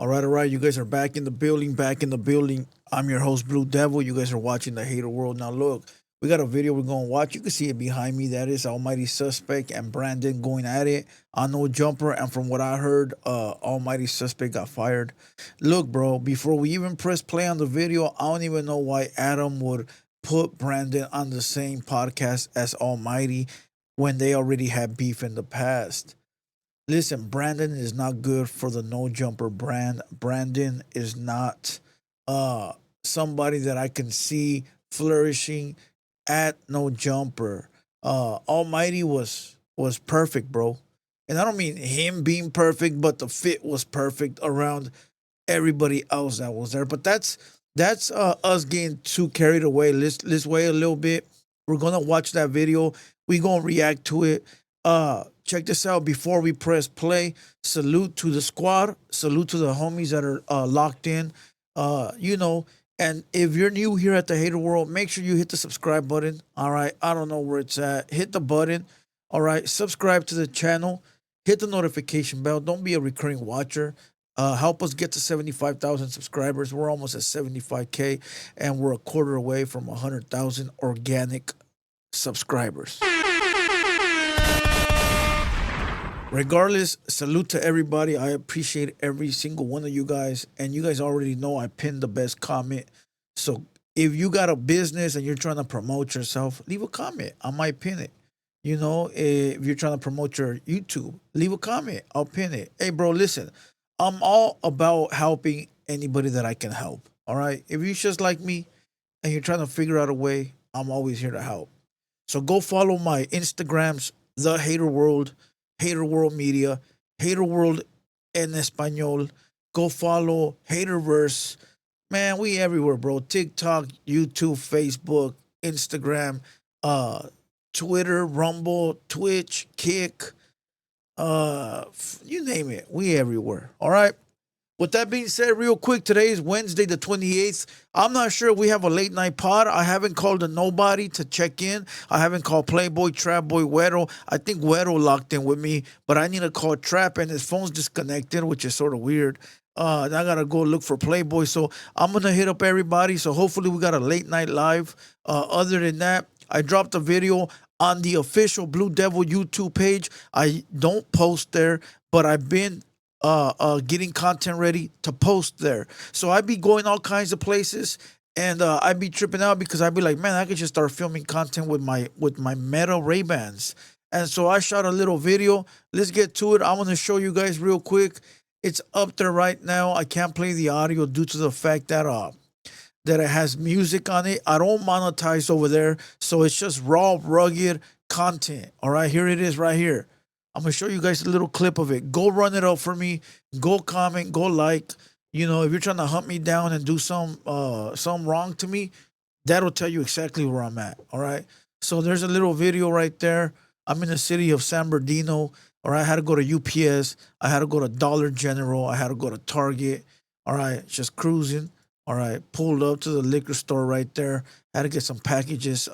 All right. You guys are back in the building, back in the building. I'm your host, Blue Devil. You guys are watching The Hater World. Now, look, we got a video we're going to watch. You can see it behind me. That is Almighty Suspect and Brandon going at it on No Jumper. And from what I heard, Almighty Suspect got fired. Look, bro, before we even press play on the video, I don't even know why Adam would put Brandon on the same podcast as Almighty when they already had beef in the past. Listen, Brandon is not good for the No Jumper brand. Brandon is not somebody that I can see flourishing at No Jumper. Almighty was perfect, bro. And I don't mean him being perfect, but the fit was perfect around everybody else that was there. But that's us getting too carried away. Let's wait a little bit. We're gonna watch that video. We gonna react to it. Check this out before we press play. Salute to the squad. Salute to the homies that are locked in. And if you're new here at the Hater World, make sure you hit the subscribe button. All right. I don't know where it's at. Hit the button. All right. Subscribe to the channel. Hit the notification bell. Don't be a recurring watcher. Help us get to 75,000 subscribers. We're almost at 75K, and we're a quarter away from 100,000 organic subscribers. Regardless, salute to everybody. I appreciate every single one of you guys. And you guys already know I pinned the best comment. So if you got a business and you're trying to promote yourself, leave a comment. I might pin it. You know, if you're trying to promote your YouTube, leave a comment. I'll pin it. Hey, bro, listen. I'm all about helping anybody that I can help. All right? If you're just like me and you're trying to figure out a way, I'm always here to help. So go follow my Instagrams, The Hater World, Hater World Media, Hater World en Español. Go follow Haterverse. Man, we everywhere, bro. TikTok, YouTube, Facebook, Instagram, Twitter, Rumble, Twitch, Kick, you name it. We everywhere. All right. With that being said, real quick, today is Wednesday the 28th. I'm not sure if we have a late night pod. I haven't called a nobody to check in. I haven't called Playboy, Trap Boy, Güero. I think Güero locked in with me, but I need to call Trap, and his phone's disconnected, which is sort of weird. I got to go look for Playboy, so I'm going to hit up everybody. So hopefully we got a late night live. Other than that, I dropped a video on the official Blue Devil YouTube page. I don't post there, but I've been getting content ready to post there. So I be going all kinds of places, and I be tripping out because I be like, man, I could just start filming content with my Meta Ray-Bans. And so I shot a little video. Let's get to it. I'm gonna show you guys real quick. It's up there right now. I can't play the audio due to the fact that it has music on it. I don't monetize over there, so it's just raw, rugged content. All right, here it is right here. I'm going to show you guys a little clip of it. Go run it up for me. Go comment. Go like. You know, if you're trying to hunt me down and do some wrong to me, that'll tell you exactly where I'm at. All right? So there's a little video right there. I'm in the city of San Bernardino. All right? I had to go to UPS. I had to go to Dollar General. I had to go to Target. All right? Just cruising. All right? Pulled up to the liquor store right there. Had to get some packages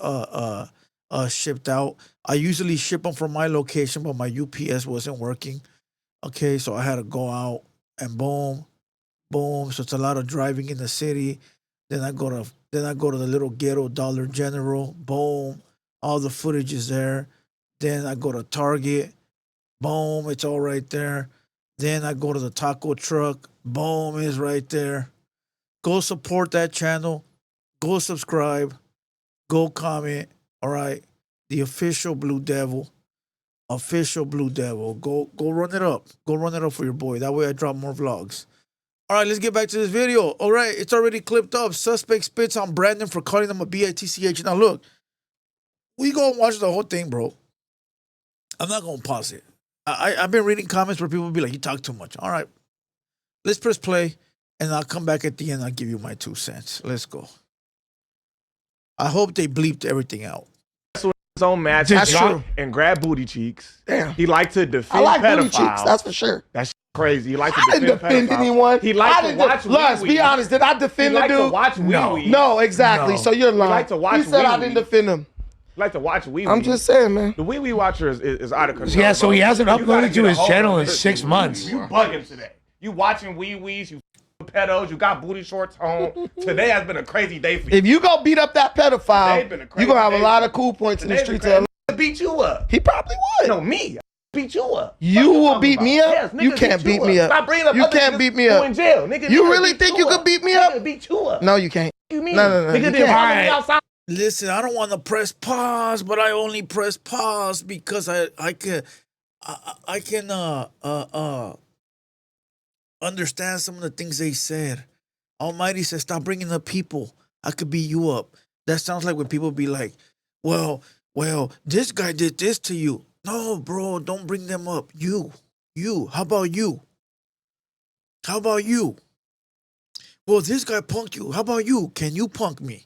shipped out. I usually ship them from my location, but my UPS wasn't working. Okay, so I had to go out and boom. So it's a lot of driving in the city. Then I go to the little ghetto Dollar General. Boom, all the footage is there. Then I go to Target. Boom, it's all right there. Then I go to the taco truck. Boom, it's right there. Go support that channel. Go subscribe. Go comment. All right. The official Blue Devil. Official Blue Devil. Go run it up. Go run it up for your boy. That way I drop more vlogs. All right, let's get back to this video. All right, it's already clipped up. Suspect spits on Brandon for calling him a bitch. Now look, we go and watch the whole thing, bro. I'm not going to pause it. I've been reading comments where people be like, you talk too much. All right, let's press play, and I'll come back at the end. I'll give you my 2 cents. Let's go. I hope they bleeped everything out. His own match. That's true. And grab booty cheeks. Damn. He liked to defend I like pedophiles. booty cheeks, that's for sure. That's crazy. He liked to I didn't defend pedophiles. anyone. He liked to watch Let's be honest, did I defend the He liked dude? to watch wee-wee. No, exactly. No. So you're lying. like to watch He said I wee-wee. didn't defend him. He liked to watch wee-wee. I'm just saying, man. The wee-wee watcher is out of control. Yeah, so bro. he hasn't You gotta uploaded get to a his hold channel on in this. 6 months. You bugging today. You watching wee wees, you pedos, you got booty shorts on. Today has been a crazy day for you. If you go beat up that pedophile, Today's been a you're crazy gonna have a day lot for of cool points in the Today's streets been of LA. crazy. Beat you up. He probably would. No, me. Beat you up. You What will talking beat about? me up? Yes, You niggas can't beat me up. Stop bringing up You other can't niggas beat me who up. in jail. Nigga, You nigga really beat think you up. could beat me up? Nigga beat you up. No, you can't. What you mean? No. Nigga You didn't can't. follow me outside. Listen, I don't want to press pause, but I only press pause because I can understand some of the things they said. Almighty said, "Stop bringing up people. I could beat you up." That sounds like when people be like, "Well, this guy did this to you." No, bro, don't bring them up. You. How about you? How about you? Well, this guy punked you. How about you? Can you punk me?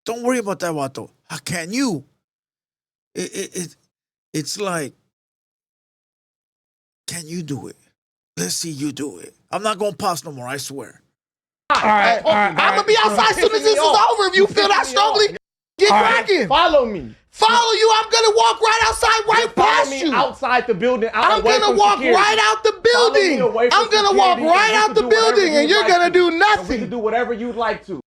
Don't worry about that, Vato. How can you? It's like, can you do it? Let's see you do it. I'm not gonna pause no more. I swear. All right. I'm gonna be outside as soon as this is over. If you feel that strongly, get cracking. Follow me. Follow you. I'm gonna walk right outside, right Follow past me you. outside the building. I'm gonna walk right out the building. I'm gonna walk right out the building, and you're gonna do We can nothing. do whatever you'd like to.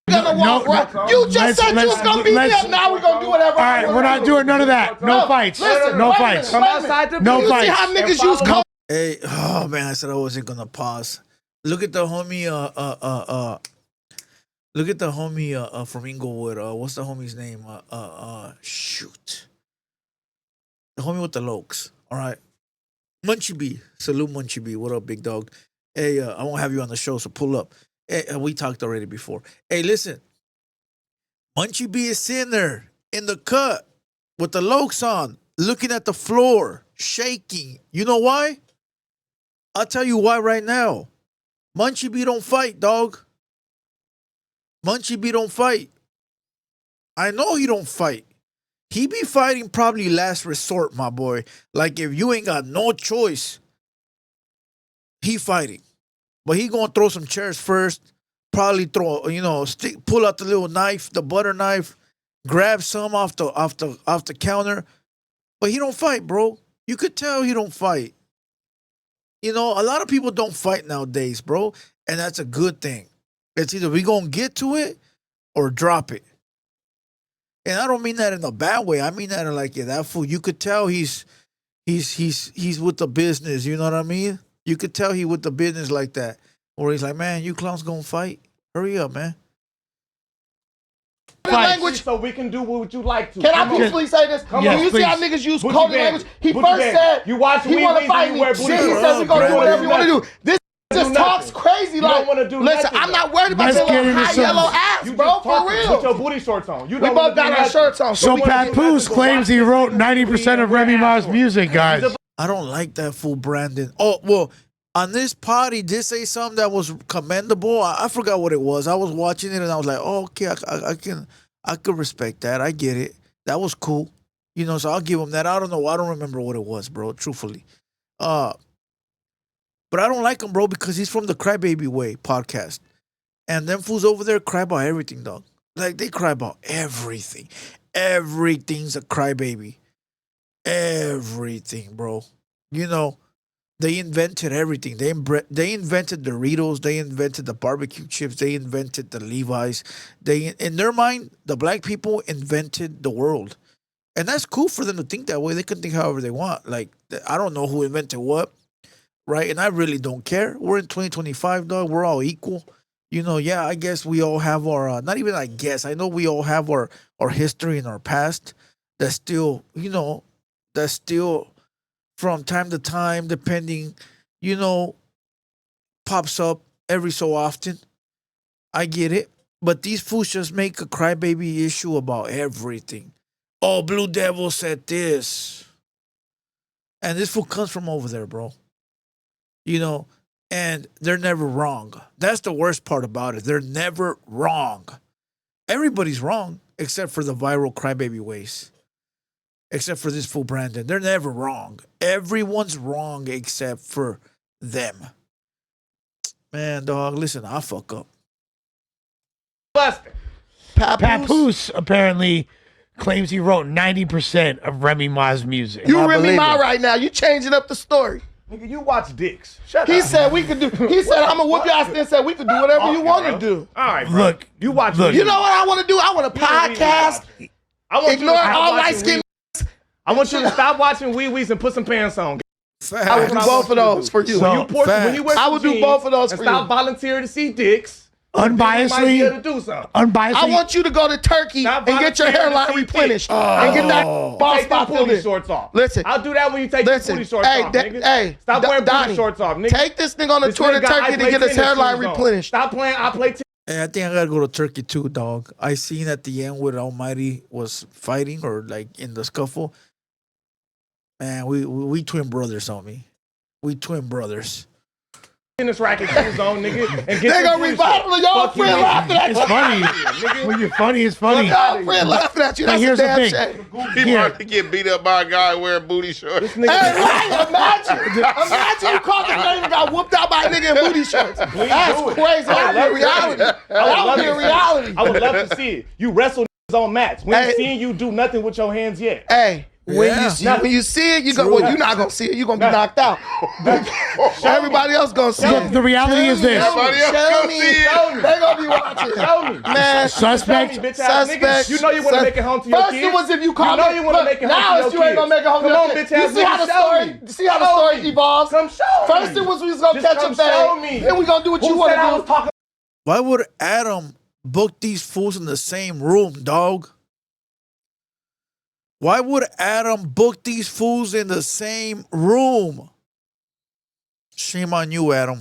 You're gonna walk right. You just said you was gonna beat me up. Now we're gonna do whatever. All right, we're not doing none of that. No fights. Listen, No wait a fights. minute, Come outside the No building. You see fights. how niggas use code? Hey, oh man, I said I wasn't gonna pause. Look at the homie, look at the homie from Inglewood. What's the homie's name? Shoot. The homie with the lokes. All right. Munchie B. Salute Munchie B. What up, big dog? Hey, I won't have you on the show, so pull up. Hey, we talked already before. Hey, listen. Munchie B is sitting there in the cut with the lokes on, looking at the floor, shaking. You know why? I'll tell you why right now. Munchie B don't fight, dog. Munchie B don't fight. I know he don't fight. He be fighting probably last resort, my boy. Like if you ain't got no choice, he fighting. But he gonna throw some chairs first. Probably throw, pull out the little knife, the butter knife, grab some off the counter. But he don't fight, bro. You could tell he don't fight. You know, a lot of people don't fight nowadays, bro. And that's a good thing. It's either we gonna get to it or drop it. And I don't mean that in a bad way. I mean that in like, yeah, that fool. You could tell he's with the business. You know what I mean? You could tell he with the business like that. Or he's like, man, you clowns gonna fight? Hurry up, man. Language. So we can do what you like to. Can I please say this? Come When on. you see how niggas use code language, he first said you watch he Wee want to Wees fight and me. you wear Then booty he shorts. said we gonna do whatever you want to do. This just nothing. talks crazy. You Like, don't wanna do listen, nothing, I'm though. not worried about Let's your get little into high some- yellow ass, You bro. just For talking real. with your booty shorts on. You We don't both wanna got do our nothing. shirts on. So we can get Papoose claims he wrote 90% of Remy Ma's music, guys. I don't like that fool Brandon. Oh, well, on this pod, he did say something that was commendable. I forgot what it was. I was watching it and I was like, oh, okay, I could respect that. I get it. That was cool. You know, so I'll give him that. I don't know. I don't remember what it was, bro, truthfully. But I don't like him, bro, because he's from the Crybaby Way podcast. And them fools over there cry about everything, dog. Like, they cry about everything. Everything's a crybaby. Everything, bro. You know, they invented everything. They invented Doritos. They invented the barbecue chips. They invented the Levi's. In their mind, the black people invented the world. And that's cool for them to think that way. They can think however they want. Like, I don't know who invented what, right? And I really don't care. We're in 2025, dog. We're all equal. You know, yeah, I guess we all have our, not even I guess, I know we all have our history and our past that's still, that's still from time to time, depending, pops up every so often. I get it. But these fools just make a crybaby issue about everything. Oh, Blue Devil said this. And this fool comes from over there, bro. And they're never wrong. That's the worst part about it. They're never wrong. Everybody's wrong except for the viral crybaby ways. Except for this fool Brandon. They're never wrong. Everyone's wrong except for them. Man, dog, listen, I'll fuck up. Papoose apparently claims he wrote 90% of Remy Ma's music. You Remy Ma right now. You changing up the story. Nigga, you watch dicks. Shut He up. said we could do. He said I'm gonna whoop your ass. Then said we could do whatever you want to do. All right, bro. Look, you watch. look. You know what I want to do? I want to podcast. I want Ignore all light skin. I want you to stop watching Wee Wees and put some pants on. I would do both of those for you. When you wear I would do both of those and for stop you. volunteering to see dicks. Unbiasedly, To do something. unbiasedly. I want you to go to Turkey and get your hairline replenished and get that ball Take spot them filled booty in. shorts off. Listen. I'll do that when you take your booty shorts off, nigga. Hey, stop wearing Donnie, booty shorts off, nigga. Take this nigga on a This tour to nigga, I Turkey to play get his tennis hairline shoes on. replenished. Stop playing. I play tennis. Hey, I think I gotta go to Turkey too, dog. I seen at the end where Almighty was fighting or like in the scuffle. Man, we twin brothers, homie. We twin brothers. Tennis racket shoes on, nigga. And get They gonna revival your friend laughing at It's you. funny. When you're funny, it's funny. Your friend laughing at you. Now, That's here's a the damn thing. shame. He about to get beat up by a guy wearing booty shorts. Hey, right, imagine you called his name and got whooped out by a nigga in booty shorts. That's crazy. That would be reality. That would be a reality. I would love to see it. You wrestle on mats. We ain't Hey. seen you do nothing with your hands yet. Hey, when Yeah. you see it, you go. Well, you're not gonna see it. You're gonna be knocked out. Everybody else gonna see it. The reality is this. Everybody else Show gonna me. see it. Show me. They gonna be watching. Show me. Man, Suspect. Show me, bitch ass suspect. niggas. You know you want to make it home to your First kids. it was if you call You know me. you want to Look, make it home now to your it's you ain't gonna make it home to Come your on, kids. bitch ass You see how nigga, the show story? me. See how the Show story me. evolves? Come show First me. it was we was gonna Just catch a come show me. fade. Then we gonna do what you Who want said I to was do. talking? Why would Adam book these fools in the same room, dog? Why would Adam book these fools in the same room? Shame on you, Adam.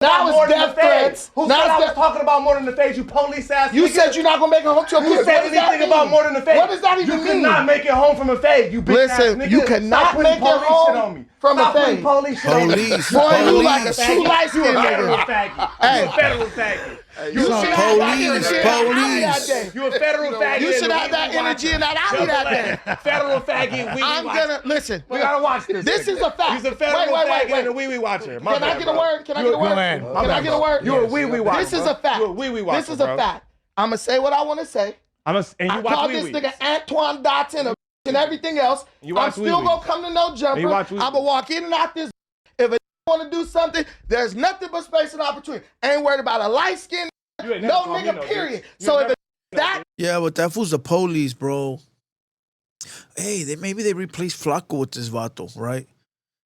Now more it's than the death feds. threats. Who Now said I it's was death. talking about more than the feds? You police ass. You nigga? said you're not gonna make it home to your Who kids. said What does that anything about mean? more than the feds? What does that even You mean? could not make it home from a fade. You bitch Listen, ass nigga. you cannot Stop putting make it police home shit on me. from a Stop putting fade. police shit on me. Police, Boy, you like a police. true light You skin a federal nigga. faggot. Hey. You a federal faggot. You should have that Police, energy in that alley that police. day. You a federal faggot. You should and have we that watch energy it. in that alley that day. Federal faggot. I'm gonna listen. We gotta watch this. This nigga. is a fact. He's a federal Wait. faggot and a wee-wee watcher. My Can I bad, get a bro. word? Can I get a word? ahead. Can I get a word? You a wee-wee watcher. This is bro. a fact. You a wee-wee watcher. This is a fact. I'm gonna say what I want to say. And I you call watch this wee-wees. nigga Antoine Dotson a and everything else. You I'm watch still wee-wees. gonna come to no jumper. You I'm watch wee-wees. gonna walk in and out this. If a want to do something, there's nothing but space and opportunity. Ain't worried about a light skin. You ain't never No called me nigga, no period. bitch. You So ain't if that Yeah, but that fool's the police, bro. Hey, maybe they replaced Flacco with this vato, right?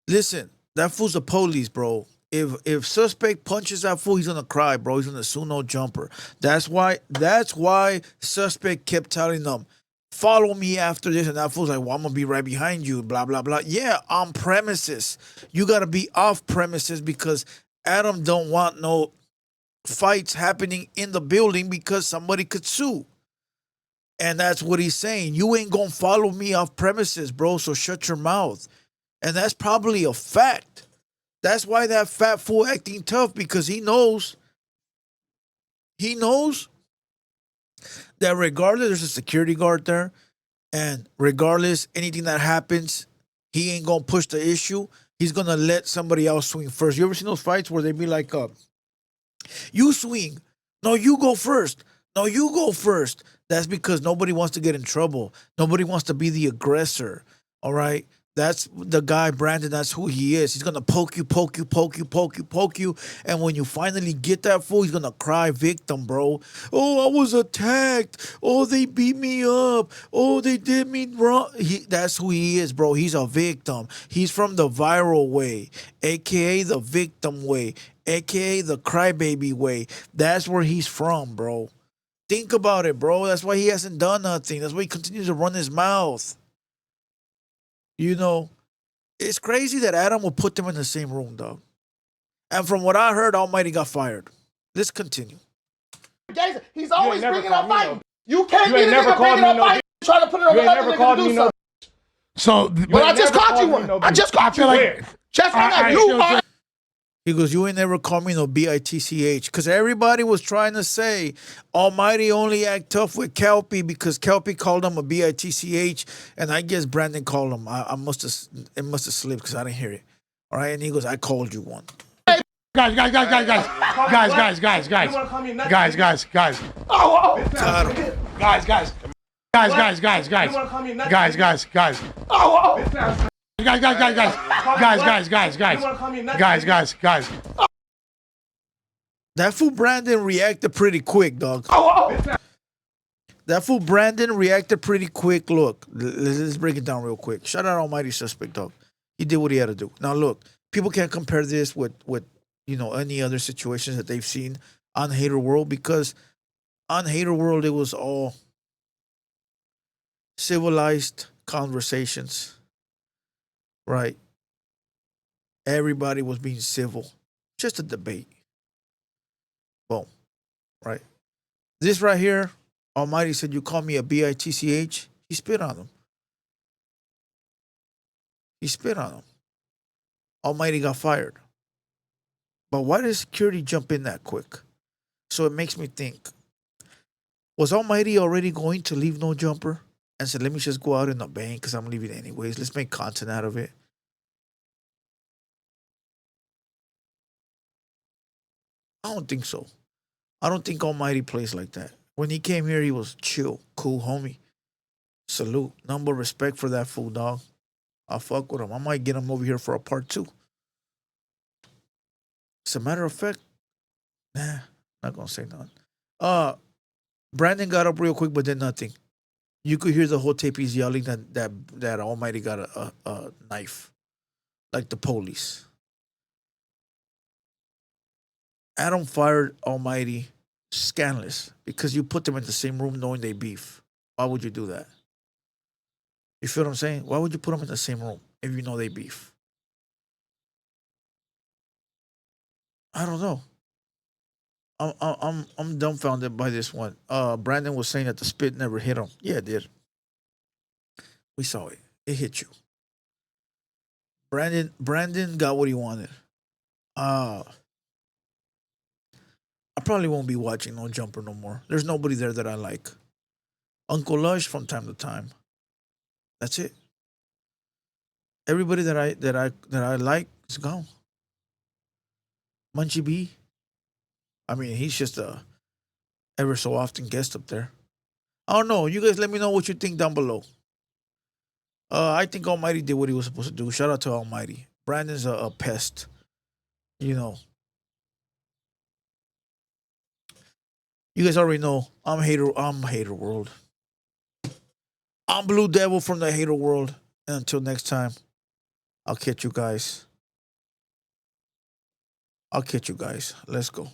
Listen, that fool's the police, bro. If suspect punches that fool, he's gonna cry, bro. He's gonna sue no jumper. That's why suspect kept telling them, follow me after this, and that fool's like, well, I'm gonna be right behind you, blah blah blah. Yeah, on premises. You gotta be off premises because Adam don't want no fights happening in the building because somebody could sue. And that's what he's saying. You ain't gonna follow me off premises, bro, so shut your mouth. And that's probably a fact. That's why that fat fool acting tough, because he knows that regardless, there's a security guard there, and regardless, anything that happens, he ain't gonna push the issue. He's gonna let somebody else swing first. You ever seen those fights where they be like, you swing. No, you go first. No, you go first. That's because nobody wants to get in trouble. Nobody wants to be the aggressor. All right? That's the guy, Brandon. That's who he is. He's going to poke you. And when you finally get that fool, he's going to cry victim, bro. Oh, I was attacked. Oh, they beat me up. Oh, they did me wrong. That's who he is, bro. He's a victim. He's from the viral way, a.k.a. the victim way, a.k.a. the crybaby way. That's where he's from, bro. Think about it, bro. That's why he hasn't done nothing. That's why he continues to run his mouth. You know, it's crazy that Adam will put them in the same room, dog. And from what I heard, Almighty got fired. Let's continue. he's always never bringing up called me fighting. no- You can't You get ain't a never nigga called bringing me up no fighting, trying to put it on You ain't another never nigga called to me do no. something. So, But I ain't just never caught you called me one. no I just bitch. caught you I one. feel like- Just I- like I you still are. He goes, you ain't never called me no bitch. Because everybody was trying to say Almighty only act tough with Kelpie because Kelpie called him a bitch. And I guess Brandon called him. It must have slipped because I didn't hear it. All right. And he goes, I called you one. guys. You wanna call me nothing? Guys. You wanna call me nothing? Guys. Guys. That fool Brandon reacted pretty quick, dog. That fool Brandon reacted pretty quick. Look, let's break it down real quick. Shout out Almighty Suspect, dog. He did what he had to do. Now, look, people can't compare this with any other situations that they've seen on Hater World, because on Hater World it was all civilized conversations, right? Everybody was being civil, just a debate. Boom, right? This right here, Almighty said, "You call me a bitch." He spit on him. He spit on him. Almighty got fired. But why did security jump in that quick? So it makes me think, was Almighty already going to leave No Jumper and said, let me just go out in the bank because I'm leaving anyways. Let's make content out of it. I don't think so. I don't think Almighty plays like that. When he came here, he was chill, cool homie. Salute. Nothing but respect for that fool, dog. I'll fuck with him. I might get him over here for a part 2. As a matter of fact, nah, not gonna say nothing. Brandon got up real quick, but then nothing. You could hear the whole tape. He's yelling that Almighty got a knife, like the police. Adam fired Almighty, scandalous, because you put them in the same room knowing they beef. Why would you do that? You feel what I'm saying? Why would you put them in the same room if you know they beef? I don't know. I'm dumbfounded by this one. Brandon was saying that the spit never hit him. Yeah, it did. We saw it. It hit you. Brandon got what he wanted. I probably won't be watching No Jumper no more. There's nobody there that I like. Uncle Lush from time to time. That's it. Everybody that I like is gone. Munchie B. I mean, he's just a ever so often guest up there. I don't know. You guys let me know what you think down below. I think Almighty did what he was supposed to do. Shout out to Almighty. Brandon's a pest. You know. You guys already know I'm Hater World. I'm Blue Devil from the Hater World. And until next time, I'll catch you guys. Let's go.